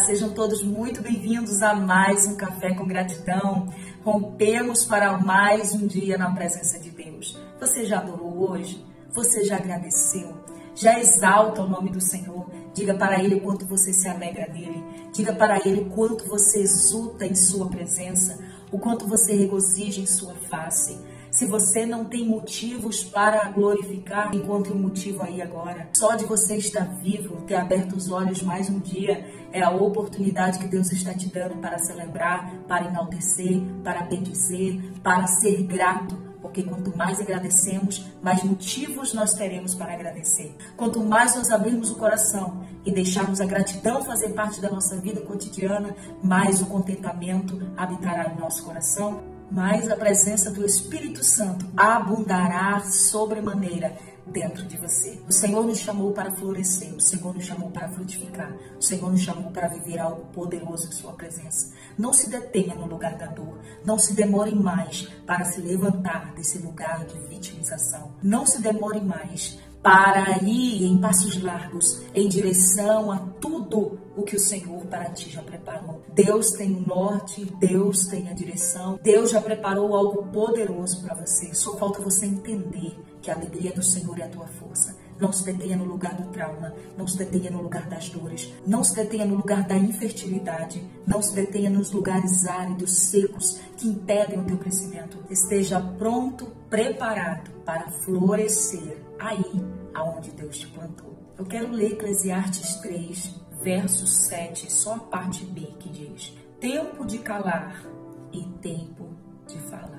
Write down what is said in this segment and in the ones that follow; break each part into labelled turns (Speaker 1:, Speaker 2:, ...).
Speaker 1: sejam todos muito bem-vindos a mais um Café com Gratidão. Rompemos para mais um dia na presença de Deus. Você já adorou hoje? Você já agradeceu? Já exalta o nome do Senhor? Diga para Ele o quanto você se alegra nele. Diga para Ele o quanto você exulta em sua presença, o quanto você regozija em sua face. Se você não tem motivos para glorificar, encontre um motivo aí agora. Só de você estar vivo, ter aberto os olhos mais um dia, é a oportunidade que Deus está te dando para celebrar, para enaltecer, para bendizer, para ser grato. Porque quanto mais agradecemos, mais motivos nós teremos para agradecer. Quanto mais nós abrirmos o coração e deixarmos a gratidão fazer parte da nossa vida cotidiana, mais o contentamento habitará no nosso coração. Mas a presença do Espírito Santo abundará sobremaneira dentro de você. O Senhor nos chamou para florescer, o Senhor nos chamou para frutificar, o Senhor nos chamou para viver algo poderoso em sua presença. Não se detenha no lugar da dor, não se demore mais para se levantar desse lugar de vitimização. Não se demore mais para ir em passos largos em direção a tudo o que o Senhor para ti já preparou. Deus tem o norte, Deus tem a direção, Deus já preparou algo poderoso para você. Só falta você entender que a alegria do Senhor é a tua força. Não se detenha no lugar do trauma, não se detenha no lugar das dores, não se detenha no lugar da infertilidade, não se detenha nos lugares áridos, secos, que impedem o teu crescimento. Esteja pronto, preparado para florescer aí aonde Deus te plantou. Eu quero ler Eclesiastes 3, verso 7, só a parte B, que diz: tempo de calar e tempo de falar.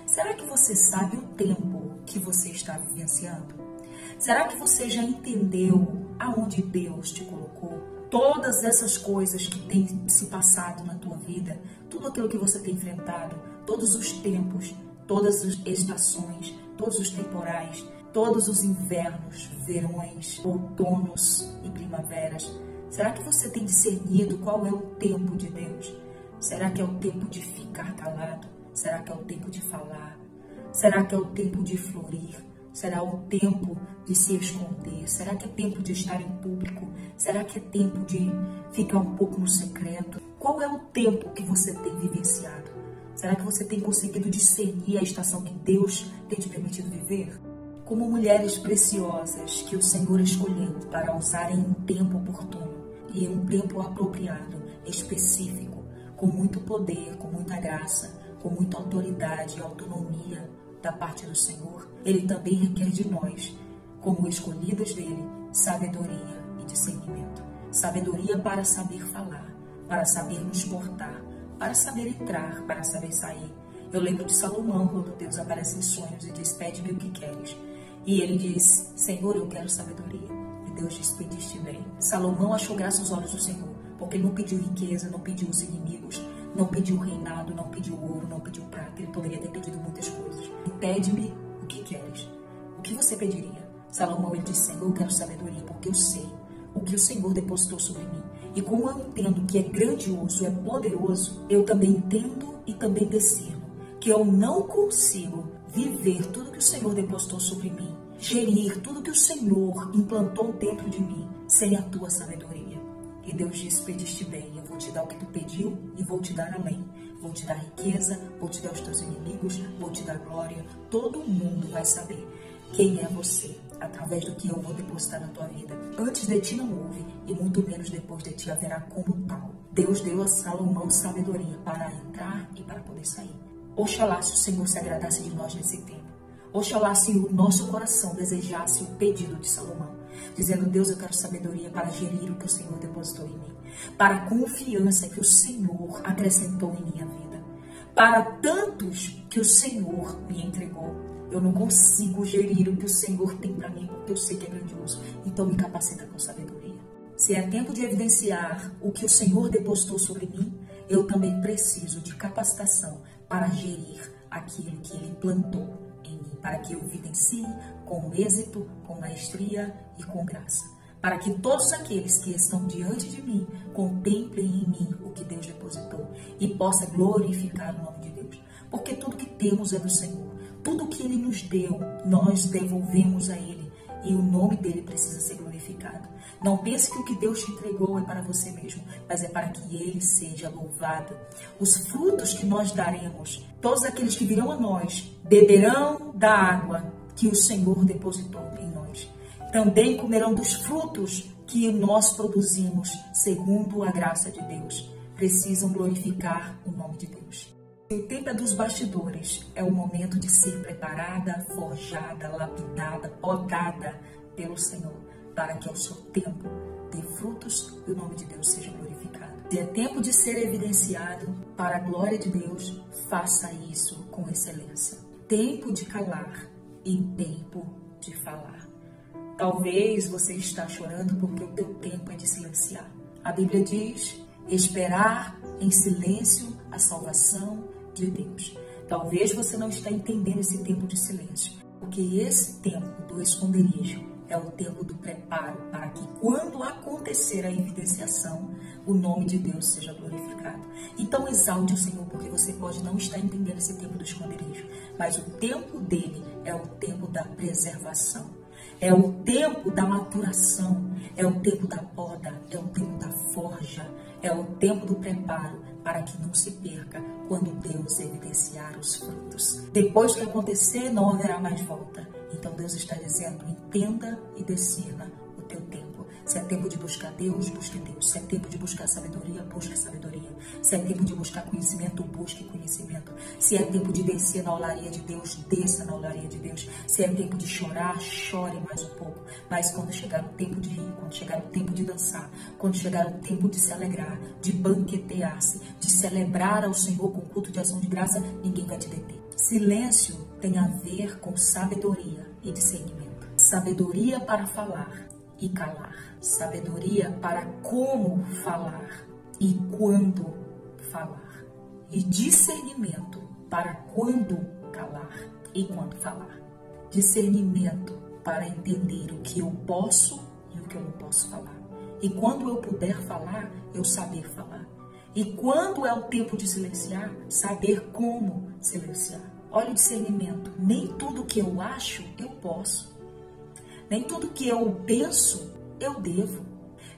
Speaker 1: Será que você sabe o tempo que você está vivenciando? Será que você já entendeu aonde Deus te colocou? Todas essas coisas que têm se passado na tua vida, tudo aquilo que você tem enfrentado, todos os tempos, todas as estações, todos os temporais, todos os invernos, verões, outonos e primaveras. Será que você tem discernido qual é o tempo de Deus? Será que é o tempo de ficar calado? Será que é o tempo de falar? Será que é o tempo de florir? Será o tempo de se esconder? Será que é tempo de estar em público? Será que é tempo de ficar um pouco no secreto? Qual é o tempo que você tem vivenciado? Será que você tem conseguido discernir a estação que Deus tem te permitido viver? Como mulheres preciosas que o Senhor escolheu para usarem um tempo oportuno e um tempo apropriado, específico, com muito poder, com muita graça, com muita autoridade e autonomia da parte do Senhor, Ele também requer de nós, como escolhidas dele, sabedoria e discernimento. Sabedoria para saber falar, para saber nos portar, para saber entrar, para saber sair. Eu lembro de Salomão, quando Deus aparece em sonhos e diz: pede-me o que queres. E ele diz: Senhor, eu quero sabedoria. E Deus diz: pediste bem. Salomão achou graça aos olhos do Senhor, porque ele não pediu riqueza, não pediu os inimigos, não pediu reinado, não pediu ouro, não pediu prata. Ele poderia ter pedido muitas coisas. E pede-me o que queres. O que você pediria? Salomão, ele disse: Senhor, eu quero sabedoria, porque eu sei o que o Senhor depositou sobre mim. E como eu entendo que é grandioso, é poderoso, eu também entendo e também discerno que eu não consigo viver tudo que o Senhor depositou sobre mim, gerir tudo que o Senhor implantou dentro de mim, sem a tua sabedoria. E Deus disse: pediste bem, eu vou te dar o que tu pediu e vou te dar além. Vou te dar riqueza, vou te dar os teus inimigos, vou te dar glória. Todo mundo vai saber quem é você, através do que eu vou depositar na tua vida. Antes de ti não houve, e muito menos depois de ti haverá como tal. Deus deu a Salomão sabedoria para entrar e para poder sair. Oxalá se o Senhor se agradasse de nós nesse tempo. Oxalá se o nosso coração desejasse o pedido de Salomão, dizendo: Deus, eu quero sabedoria para gerir o que o Senhor depositou em mim, para a confiança que o Senhor acrescentou em minha vida, para tantos que o Senhor me entregou. Eu não consigo gerir o que o Senhor tem para mim, porque eu sei que é grandioso. Então me capacita com sabedoria. Se é tempo de evidenciar o que o Senhor depositou sobre mim, eu também preciso de capacitação para gerir aquilo que Ele plantou em mim, para que eu vivencie com êxito, com maestria e com graça. Para que todos aqueles que estão diante de mim contemplem em mim o que Deus depositou e possa glorificar o nome de Deus. Porque tudo que temos é do Senhor. Tudo que Ele nos deu, nós devolvemos a Ele. E o nome dEle precisa ser glorificado. Não pense que o que Deus te entregou é para você mesmo, mas é para que Ele seja louvado. Os frutos que nós daremos, todos aqueles que virão a nós, beberão da água que o Senhor depositou em nós. Também comerão dos frutos que nós produzimos, segundo a graça de Deus. Precisam glorificar o nome de Deus. O tempo é dos bastidores, é o momento de ser preparada, forjada, lapidada, podada pelo Senhor, para que ao seu tempo dê frutos e o nome de Deus seja glorificado. Se é tempo de ser evidenciado para a glória de Deus, faça isso com excelência. Tempo de calar e tempo de falar. Talvez você está chorando porque o teu tempo é de silenciar. A Bíblia diz: esperar em silêncio a salvação de Deus. Talvez você não está entendendo esse tempo de silêncio, porque esse tempo do esconderijo é o tempo do preparo para que quando acontecer a evidenciação, o nome de Deus seja glorificado. Então exalte o Senhor, porque você pode não estar entendendo esse tempo do esconderijo, mas o tempo dele é o tempo da preservação. É o tempo da maturação, é o tempo da poda, é o tempo da forja, é o tempo do preparo para que não se perca quando Deus evidenciar os frutos. Depois que acontecer, não haverá mais volta. Então Deus está dizendo: entenda e discirna o teu tempo. Se é tempo de buscar Deus, busque Deus. Se é tempo de buscar sabedoria, busque sabedoria. Se é tempo de buscar conhecimento, busque conhecimento. Se é tempo de descer na olaria de Deus, desça na olaria de Deus. Se é tempo de chorar, chore mais um pouco. Mas quando chegar o tempo de rir, quando chegar o tempo de dançar, quando chegar o tempo de se alegrar, de banquetear-se, de celebrar ao Senhor com culto de ação de graça, ninguém vai te deter. Silêncio tem a ver com sabedoria e discernimento. Sabedoria para falar e calar. Sabedoria para como falar e quando falar. E discernimento para quando calar e quando falar. Discernimento para entender o que eu posso e o que eu não posso falar. E quando eu puder falar, eu saber falar. E quando é o tempo de silenciar, saber como silenciar. Olha o discernimento. Nem tudo que eu acho, eu posso. Nem tudo que eu penso, eu devo.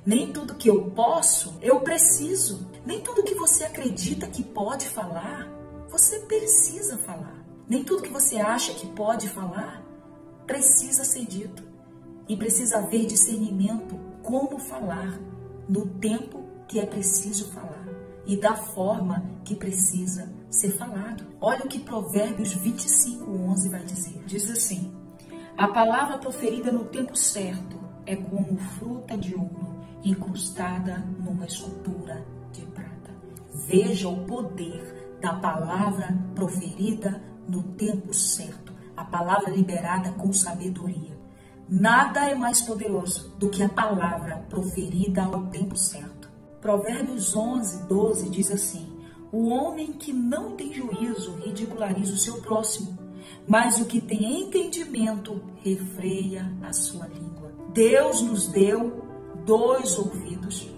Speaker 1: Nem tudo que eu posso, eu preciso. Nem tudo que você acredita que pode falar, você precisa falar. Nem tudo que você acha que pode falar, precisa ser dito. E precisa haver discernimento como falar no tempo que é preciso falar e da forma que precisa ser falado. Olha o que Provérbios 25:11 vai dizer. Diz assim: a palavra proferida no tempo certo é como fruta de ouro incrustada numa escultura de prata. Veja o poder da palavra proferida no tempo certo, a palavra liberada com sabedoria. Nada é mais poderoso do que a palavra proferida ao tempo certo. Provérbios 11:12 diz assim: o homem que não tem juízo ridiculariza o seu próximo, mas o que tem entendimento refreia a sua língua. Deus nos deu 2 ouvidos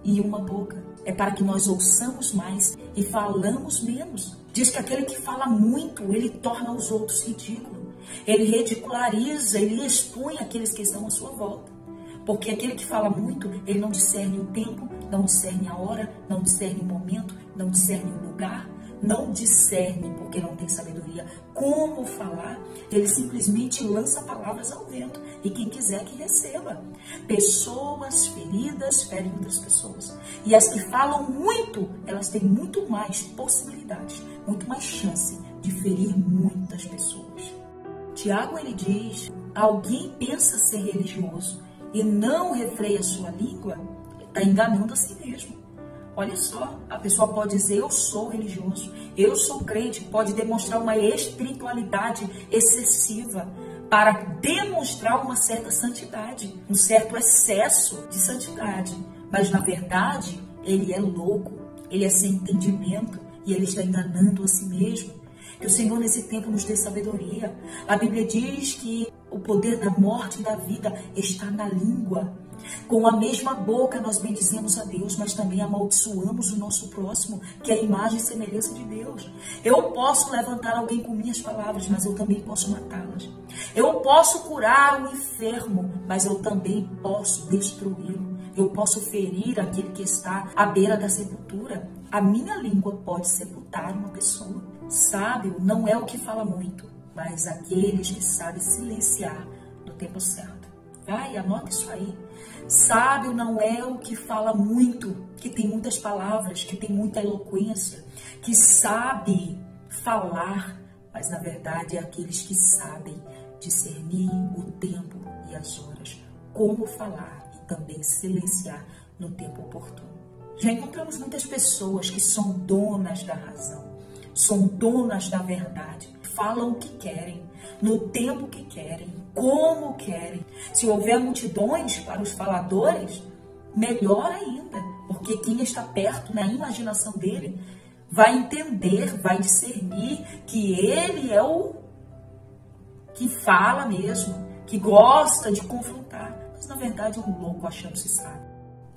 Speaker 1: e uma boca. É para que nós ouçamos mais e falamos menos. Diz que aquele que fala muito, ele torna os outros ridículos. Ele ridiculariza, ele expõe aqueles que estão à sua volta. Porque aquele que fala muito, ele não discerne o tempo, não discerne a hora, não discerne o momento, não discerne o lugar, não discerne, porque não tem sabedoria, como falar. Ele simplesmente lança palavras ao vento e quem quiser que receba. Pessoas feridas ferem outras pessoas. E as que falam muito, elas têm muito mais possibilidades, muito mais chance de ferir muitas pessoas. Tiago, ele diz: alguém pensa ser religioso e não refreia sua língua, está enganando a si mesmo. Olha só, a pessoa pode dizer: eu sou religioso, eu sou crente, pode demonstrar uma espiritualidade excessiva para demonstrar uma certa santidade, um certo excesso de santidade. Mas, na verdade, ele é louco, ele é sem entendimento e ele está enganando a si mesmo. Que o Senhor nesse tempo nos dê sabedoria. A Bíblia diz que o poder da morte e da vida está na língua. Com a mesma boca nós bendizemos a Deus, mas também amaldiçoamos o nosso próximo, que é a imagem e semelhança de Deus. Eu posso levantar alguém com minhas palavras, mas eu também posso matá-las. Eu posso curar o enfermo, mas eu também posso destruí-lo. Eu posso ferir aquele que está à beira da sepultura. A minha língua pode sepultar uma pessoa. Sábio não é o que fala muito, mas aqueles que sabem silenciar no tempo certo. Vai, anota isso aí. Sábio não é o que fala muito, que tem muitas palavras, que tem muita eloquência, que sabe falar, mas na verdade é aqueles que sabem discernir o tempo e as horas, como falar e também silenciar no tempo oportuno. Já encontramos muitas pessoas que são donas da razão, são donas da verdade, falam o que querem, no tempo que querem, como querem. Se houver multidões para os faladores, melhor ainda, porque quem está perto, na imaginação dele, vai entender, vai discernir que ele é o que fala mesmo, que gosta de confrontar, mas na verdade é um louco achando-se sábio.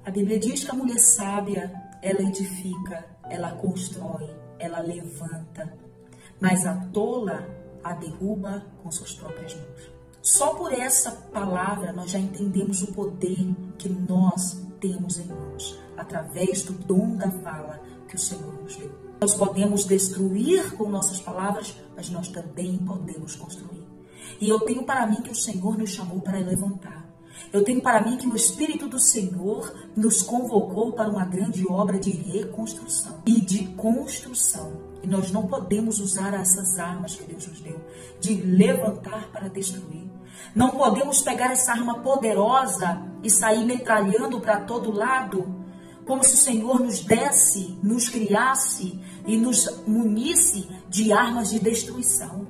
Speaker 1: A Bíblia diz que a mulher sábia, ela edifica, ela constrói, ela levanta, mas a tola a derruba com suas próprias mãos. Só por essa palavra nós já entendemos o poder que nós temos em nós, através do dom da fala que o Senhor nos deu. Nós podemos destruir com nossas palavras, mas nós também podemos construir. E eu tenho para mim que o Senhor nos chamou para levantar. Eu tenho para mim que o Espírito do Senhor nos convocou para uma grande obra de reconstrução e de construção. E nós não podemos usar essas armas que Deus nos deu, de levantar para destruir. Não podemos pegar essa arma poderosa e sair metralhando para todo lado, como se o Senhor nos desse, nos criasse e nos munisse de armas de destruição.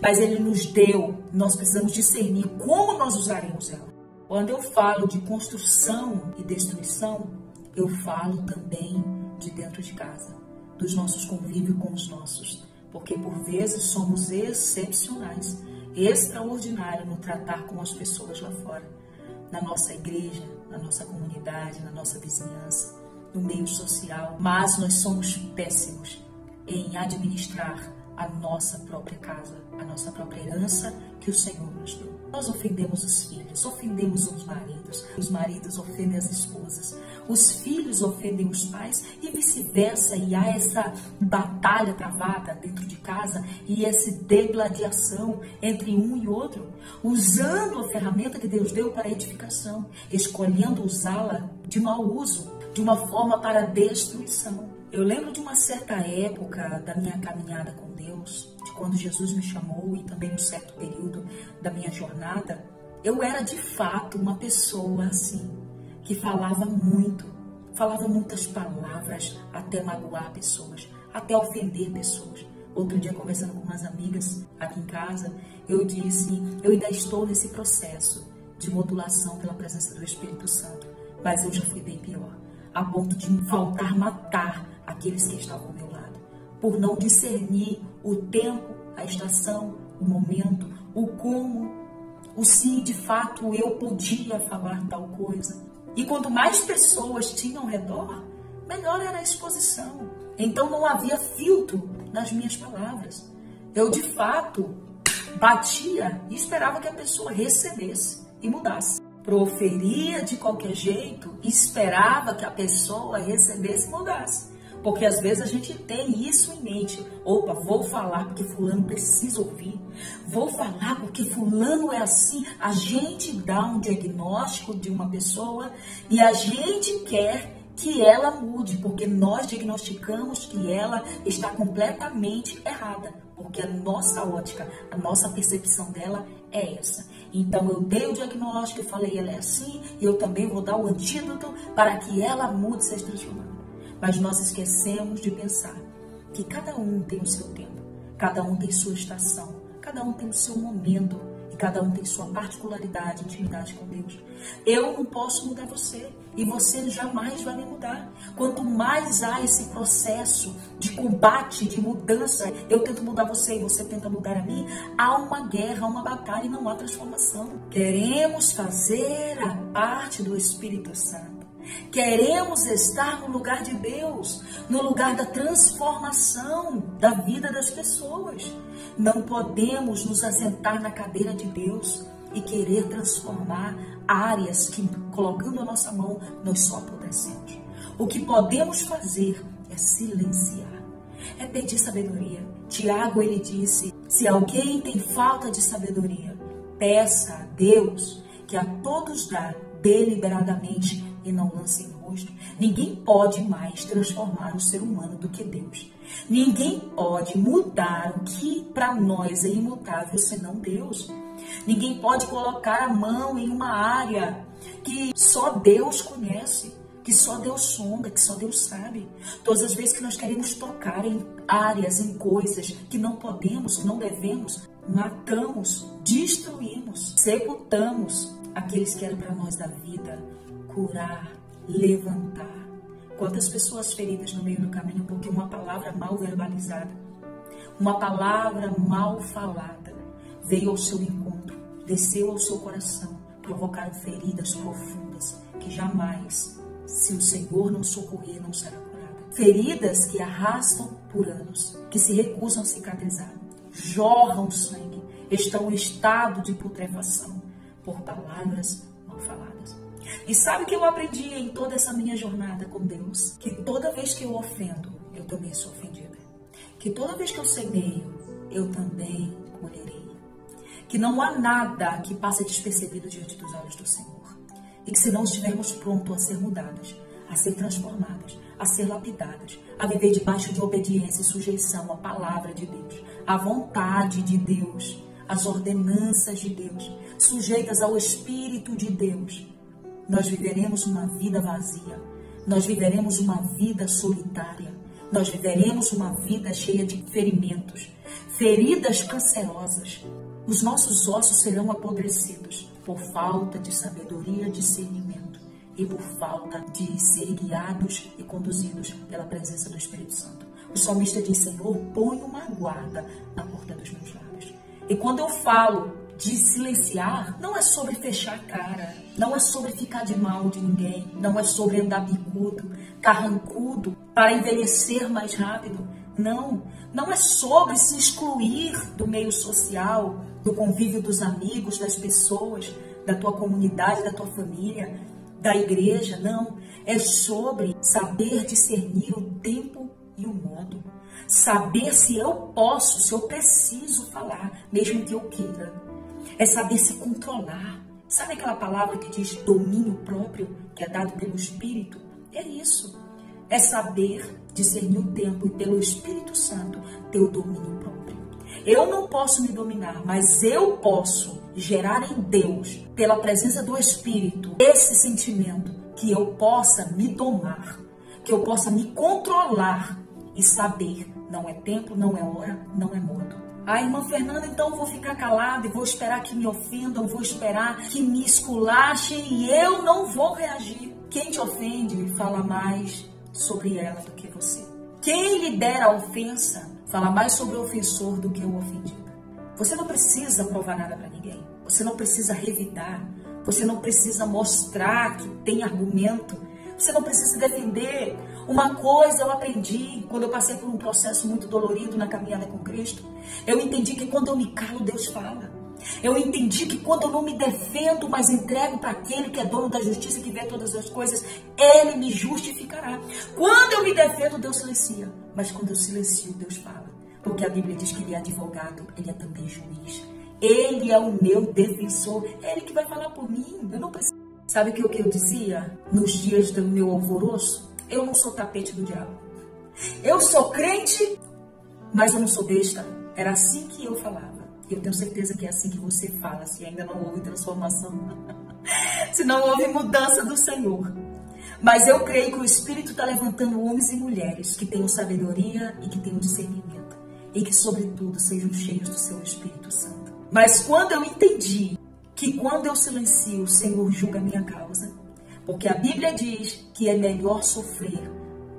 Speaker 1: Mas Ele nos deu, nós precisamos discernir como nós usaremos ela. Quando eu falo de construção e destruição, eu falo também de dentro de casa, dos nossos convívios com os nossos, porque por vezes somos excepcionais, extraordinários no tratar com as pessoas lá fora, na nossa igreja, na nossa comunidade, na nossa vizinhança, no meio social, mas nós somos péssimos em administrar a nossa própria casa, a nossa própria herança que o Senhor nos deu. Nós ofendemos os filhos, ofendemos os maridos ofendem as esposas, os filhos ofendem os pais e vice-versa, e há essa batalha travada dentro de casa e essa degladiação entre um e outro, usando a ferramenta que Deus deu para a edificação, escolhendo usá-la de mau uso, de uma forma para destruição. Eu lembro de uma certa época da minha caminhada com Deus, de quando Jesus me chamou e também um certo período da minha jornada, eu era de fato uma pessoa assim, que falava muitas palavras até magoar pessoas, até ofender pessoas. Outro dia, conversando com umas amigas aqui em casa, eu disse, eu ainda estou nesse processo de modulação pela presença do Espírito Santo, mas eu já fui bem pior, a ponto de me faltar matar aqueles que estavam ao meu lado, por não discernir o tempo, a estação, o momento, o como, o se de fato eu podia falar tal coisa. E quanto mais pessoas tinham ao redor, melhor era a exposição. Então não havia filtro nas minhas palavras. Eu de fato batia e esperava que a pessoa recebesse e mudasse. Proferia de qualquer jeito e esperava que a pessoa recebesse e mudasse. Porque às vezes a gente tem isso em mente. Opa, vou falar porque fulano precisa ouvir. Vou falar porque fulano é assim. A gente dá um diagnóstico de uma pessoa e a gente quer que ela mude, porque nós diagnosticamos que ela está completamente errada. Porque a nossa ótica, a nossa percepção dela é essa. Então eu dei o diagnóstico, eu falei, ela é assim, e eu também vou dar o antídoto para que ela mude, seja transformada. Mas nós esquecemos de pensar que cada um tem o seu tempo, cada um tem sua estação, cada um tem o seu momento, e Cada um tem sua particularidade, intimidade com Deus. Eu não posso mudar você e você jamais vai me mudar. Quanto mais há esse processo de combate, de mudança, eu tento mudar você e você tenta mudar a mim, há uma guerra, há uma batalha e não há transformação. Queremos fazer a parte do Espírito Santo. Queremos estar no lugar de Deus, no lugar da transformação da vida das pessoas. Não podemos nos assentar na cadeira de Deus e querer transformar áreas que, colocando a nossa mão, nós só apodrecemos. O que podemos fazer é silenciar, é pedir sabedoria. Tiago, ele disse, se alguém tem falta de sabedoria, peça a Deus, que a todos dá deliberadamente e não lance em rosto. Ninguém pode mais transformar o ser humano do que Deus. Ninguém pode mudar o que para nós é imutável senão Deus. Ninguém pode colocar a mão em uma área que só Deus conhece, que só Deus sonda, que só Deus sabe. Todas as vezes que nós queremos tocar em áreas, em coisas que não podemos, não devemos, matamos, destruímos, sepultamos aqueles que eram para nós da vida, curar, levantar. Quantas pessoas feridas no meio do caminho porque uma palavra mal verbalizada, uma palavra mal falada veio ao seu encontro, desceu ao seu coração, provocaram feridas profundas que jamais, se o Senhor não socorrer, não será curada. Feridas que arrastam por anos, que se recusam a cicatrizar, jorram sangue, estão em estado de putrefação por palavras mal faladas. E sabe o que eu aprendi em toda essa minha jornada com Deus? Que toda vez que eu ofendo, eu também sou ofendida. Que toda vez que eu semeio, eu também colherei. Que não há nada que passe despercebido diante dos olhos do Senhor. E que se não estivermos prontos a ser mudadas, a ser transformadas, a ser lapidadas, a viver debaixo de obediência e sujeição à palavra de Deus, à vontade de Deus, às ordenanças de Deus, sujeitas ao Espírito de Deus, nós viveremos uma vida vazia, nós viveremos uma vida solitária, nós viveremos uma vida cheia de ferimentos, feridas cancerosas. Os nossos ossos serão apodrecidos por falta de sabedoria e discernimento e por falta de ser guiados e conduzidos pela presença do Espírito Santo. O salmista diz, Senhor, põe uma guarda na porta dos meus lábios. E quando eu falo de silenciar, não é sobre fechar a cara, não é sobre ficar de mal de ninguém, não é sobre andar bicudo, carrancudo, para envelhecer mais rápido. Não é sobre se excluir do meio social, do convívio dos amigos, das pessoas, da tua comunidade, da tua família, da igreja. Não, é sobre saber discernir o tempo e o modo. Saber se eu posso, se eu preciso falar, mesmo que eu queira. É saber se controlar. Sabe aquela palavra que diz domínio próprio, que é dado pelo Espírito? É isso. É saber discernir o tempo e pelo Espírito Santo ter o domínio próprio. Eu não posso me dominar, mas eu posso gerar em Deus, pela presença do Espírito, esse sentimento que eu possa me domar, que eu possa me controlar e saber, não é tempo, não é hora, não é modo. Ah, irmã Fernanda, então eu vou ficar calada e vou esperar que me ofendam, vou esperar que me esculachem e eu não vou reagir. Quem te ofende fala mais sobre ela do que você. Quem lhe der a ofensa fala mais sobre o ofensor do que o ofendido. Você não precisa provar nada para ninguém. Você não precisa revidar. Você não precisa mostrar que tem argumento. Você não precisa se defender. Uma coisa eu aprendi quando eu passei por um processo muito dolorido na caminhada com Cristo. Eu entendi que quando eu me calo, Deus fala. Eu entendi que quando eu não me defendo, mas entrego para aquele que é dono da justiça e que vê todas as coisas, Ele me justificará. Quando eu me defendo, Deus silencia. Mas quando eu silencio, Deus fala. Porque a Bíblia diz que Ele é advogado, Ele é também juiz. Ele é o meu defensor. É Ele que vai falar por mim. Eu não preciso. Sabe o que eu dizia nos dias do meu alvoroço? Eu não sou tapete do diabo. Eu sou crente, mas eu não sou besta. Era assim que eu falava. E eu tenho certeza que é assim que você fala, se ainda não houve transformação. Se não houve mudança do Senhor. Mas eu creio que o Espírito está levantando homens e mulheres que tenham sabedoria e que tenham discernimento. E que, sobretudo, sejam cheios do seu Espírito Santo. Mas quando eu entendi que quando eu silencio, o Senhor julga a minha causa, porque a Bíblia diz que é melhor sofrer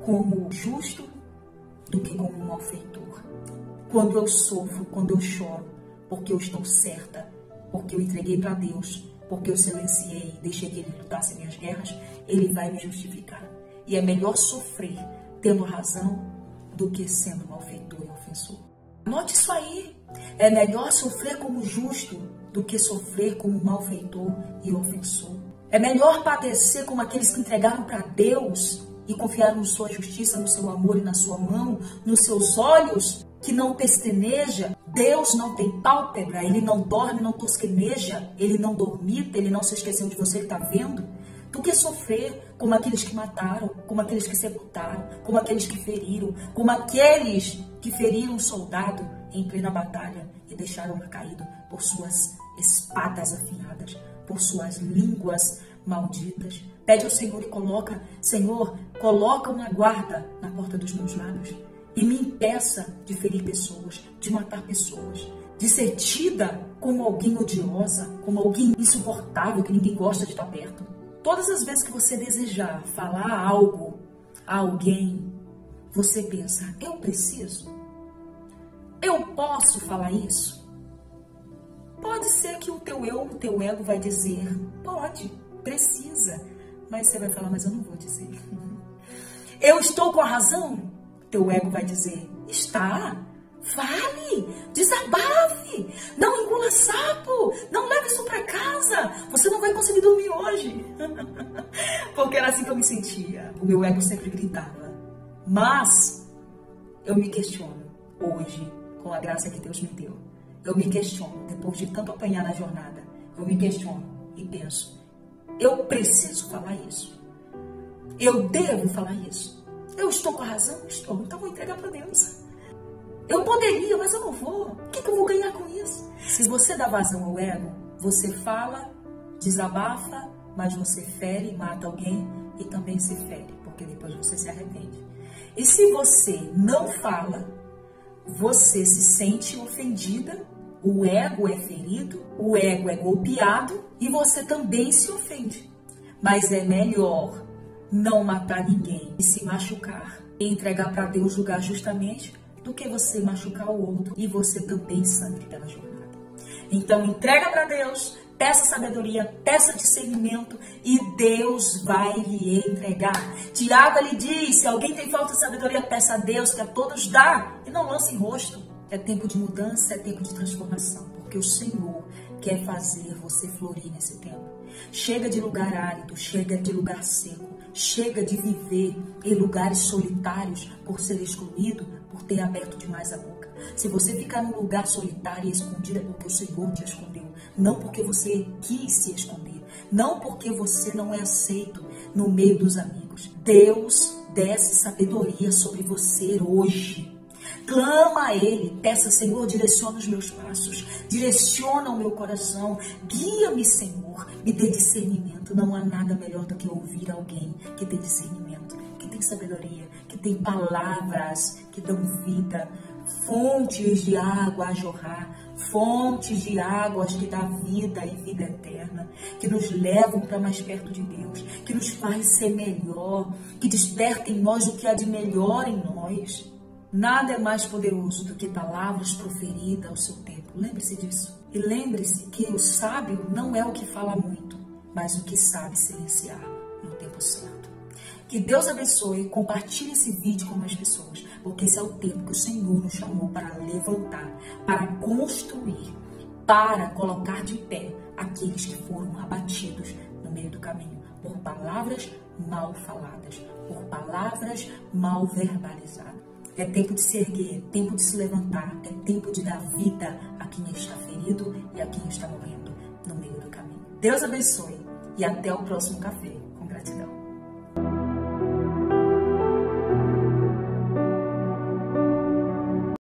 Speaker 1: como justo do que como um malfeitor. Quando eu sofro, quando eu choro, porque eu estou certa, porque eu entreguei para Deus, porque eu silenciei e deixei que Ele lutasse minhas guerras, Ele vai me justificar. E é melhor sofrer tendo razão do que sendo malfeitor e ofensor. Anote isso aí. É melhor sofrer como justo do que sofrer como malfeitor e ofensor. É melhor padecer como aqueles que entregaram para Deus e confiaram na sua justiça, no seu amor e na sua mão, nos seus olhos, que não pestaneja. Deus não tem pálpebra, Ele não dorme, não tosqueneja, Ele não dormita, Ele não se esqueceu de você, Ele está vendo. Do que sofrer como aqueles que mataram, como aqueles que sepultaram, como aqueles que feriram, como aqueles que feriram um soldado em plena batalha e deixaram caído por suas espadas afiadas, por suas línguas malditas. Pede ao Senhor e coloca, Senhor, coloca uma guarda na porta dos meus lábios e me impeça de ferir pessoas, de matar pessoas, de ser tida como alguém odiosa, como alguém insuportável, que ninguém gosta de estar perto. Todas as vezes que você desejar falar algo a alguém, você pensa, eu preciso? Eu posso falar isso? Pode ser que o teu ego vai dizer, pode, precisa. Mas você vai falar, mas eu não vou dizer. Eu estou com a razão? Teu ego vai dizer, está. Fale, desabafe, não engula sapo, não leve isso para casa, você não vai conseguir dormir hoje. Porque era assim que eu me sentia, o meu ego sempre gritava. Mas eu me questiono hoje, com a graça que Deus me deu. Eu me questiono, depois de tanto apanhar na jornada, eu me questiono e penso, eu preciso falar isso? Eu devo falar isso? Eu estou com a razão? Estou, então vou entregar para Deus. Eu poderia, mas eu não vou. O que eu vou ganhar com isso? Se você dá vazão ao ego, você fala, desabafa, mas você fere, mata alguém e também se fere, porque depois você se arrepende. E se você não fala, você se sente ofendida, o ego é ferido, o ego é golpeado e você também se ofende. Mas é melhor não matar ninguém e se machucar e entregar para Deus julgar justamente do que você machucar o outro e você também sangre pela jornada. Então entrega para Deus, peça sabedoria, peça discernimento e Deus vai lhe entregar. Tiago lhe diz, se alguém tem falta de sabedoria, peça a Deus que a todos dá e não lance em rosto. É tempo de mudança, é tempo de transformação, porque o Senhor quer fazer você florir nesse tempo. Chega de lugar árido, chega de lugar seco, chega de viver em lugares solitários por ser excluído, por ter aberto demais a boca. Se você ficar num lugar solitário e escondido é porque o Senhor te escondeu, não porque você quis se esconder, não porque você não é aceito no meio dos amigos. Deus desce sabedoria sobre você hoje. Clama a Ele, peça, Senhor, direciona os meus passos, direciona o meu coração, guia-me, Senhor, me dê discernimento. Não há nada melhor do que ouvir alguém que tem discernimento, que tem sabedoria, que tem palavras que dão vida, fontes de água a jorrar, fontes de águas que dão vida e vida eterna, que nos levam para mais perto de Deus, que nos faz ser melhor, que desperta em nós o que há de melhor em nós. Nada é mais poderoso do que palavras proferidas ao seu tempo. Lembre-se disso. E lembre-se que o sábio não é o que fala muito, mas o que sabe silenciar no tempo certo. Que Deus abençoe, compartilhe esse vídeo com mais pessoas, porque esse é o tempo que o Senhor nos chamou para levantar, para construir, para colocar de pé aqueles que foram abatidos no meio do caminho por palavras mal faladas, por palavras mal verbalizadas. É tempo de se erguer, é tempo de se levantar, é tempo de dar vida a quem está ferido e a quem está morrendo no meio do caminho. Deus abençoe e até o próximo Café com Gratidão.